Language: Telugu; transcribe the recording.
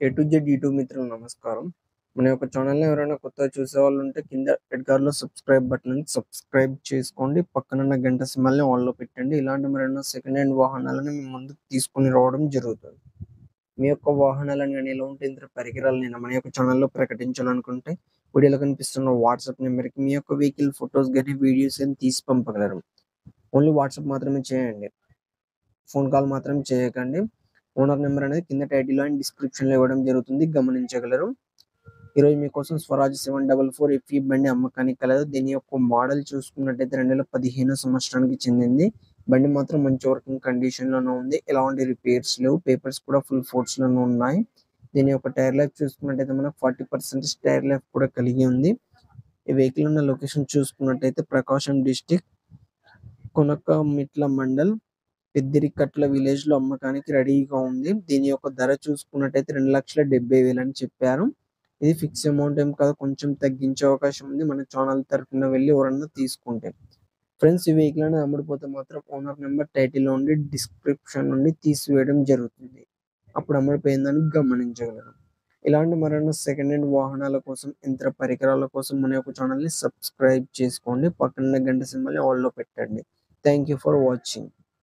ఏ టు జెడ్ యూట్యూబ్ మిత్రులు నమస్కారం. మన యొక్క ఛానల్‌ని ఎవరైనా కొత్తగా చూసేవాళ్ళుంటే కింద రెడ్ కలర్‌లో సబ్స్క్రైబ్ బటన్ ఉంది. సబ్స్క్రైబ్ చేసుకోండి. పక్కనున్న గంట సింబల్‌ని ఆల్‌లో పెట్టండి. ఇలాంటి మరెన్నో సెకండ్ హ్యాండ్ వాహనాలను మీ ముందుకు తీసుకొని రావడం జరుగుతుంది. మీ యొక్క వాహనాలను గాని, ఎలాంటి యంత్ర పరికరాలనైనా మన యొక్క ఛానల్‌లో ప్రకటించాలనుకుంటే వీడియోలో కనిపిస్తున్న వాట్సాప్ నంబర్‌కి మీ యొక్క వెహికల్ ఫోటోస్ గాని, వీడియోస్ గాని తీసి పంపగలరు. ఓన్లీ వాట్సాప్ మాత్రమే చేయండి. ఫోన్ కాల్ మాత్రం చేయకండి. ఓనర్ నెంబర్ అనేది కింద టైటిల్‌లో అండ్ డిస్క్రిప్షన్‌లో ఇవ్వడం జరుగుతుంది. గమనించగలరు. ఈరోజు మీకోసం స్వరాజ్ 744 ఎఫ్ఈ బండి అమ్మకానికి కలదు. దీని యొక్క మోడల్ చూసుకున్నట్టయితే 2015 సంవత్సరానికి చెందింది. బండి మాత్రం మంచి వర్కింగ్ కండిషన్‌లోనే ఉంది. ఎలాంటి రిపేర్స్ లేవు. పేపర్స్ కూడా ఫుల్ ఫోర్స్‌లోనే ఉన్నాయి. దీని యొక్క టైర్ లైఫ్ చూసుకున్నట్టయితే మనకు 40% టైర్ లైఫ్ కూడా కలిగి ఉంది. ఈ వెహికల్ ఉన్న లొకేషన్ చూసుకున్నట్టయితే ప్రకాశం డిస్ట్రిక్ట్ కొనకమిట్ల మండల్ పెద్దిరికట్ల విలేజ్‌లో అమ్మకానికి రెడీగా ఉంది. దీని యొక్క ధర చూసుకున్నట్టయితే 2,70,000 అని చెప్పారు. ఇది ఫిక్స్ అమౌంట్ ఏం కాదు. కొంచెం తగ్గించే అవకాశం ఉంది. మన ఛానల్ తరపున వెళ్లి ఎవరన్నా తీసుకుంటే. ఫ్రెండ్స్, ఈ వెహికల్ అనేది అమ్ముడుపోతే మాత్రం ఓనర్ నెంబర్ టైటిల్‌లో నుండి డిస్క్రిప్షన్ నుండి తీసివేయడం జరుగుతుంది. అప్పుడు అమ్ముడుపోయిందని గమనించగలరు. ఇలాంటి మరెన్నో సెకండ్ హ్యాండ్ వాహనాల కోసం, యంత్ర పరికరాల కోసం మన యొక్క ఛానల్‌ని సబ్స్క్రైబ్ చేసుకోండి. పక్కనున్న గంట సింబల్‌ని ఆల్‌లో పెట్టండి. Thank you for watching.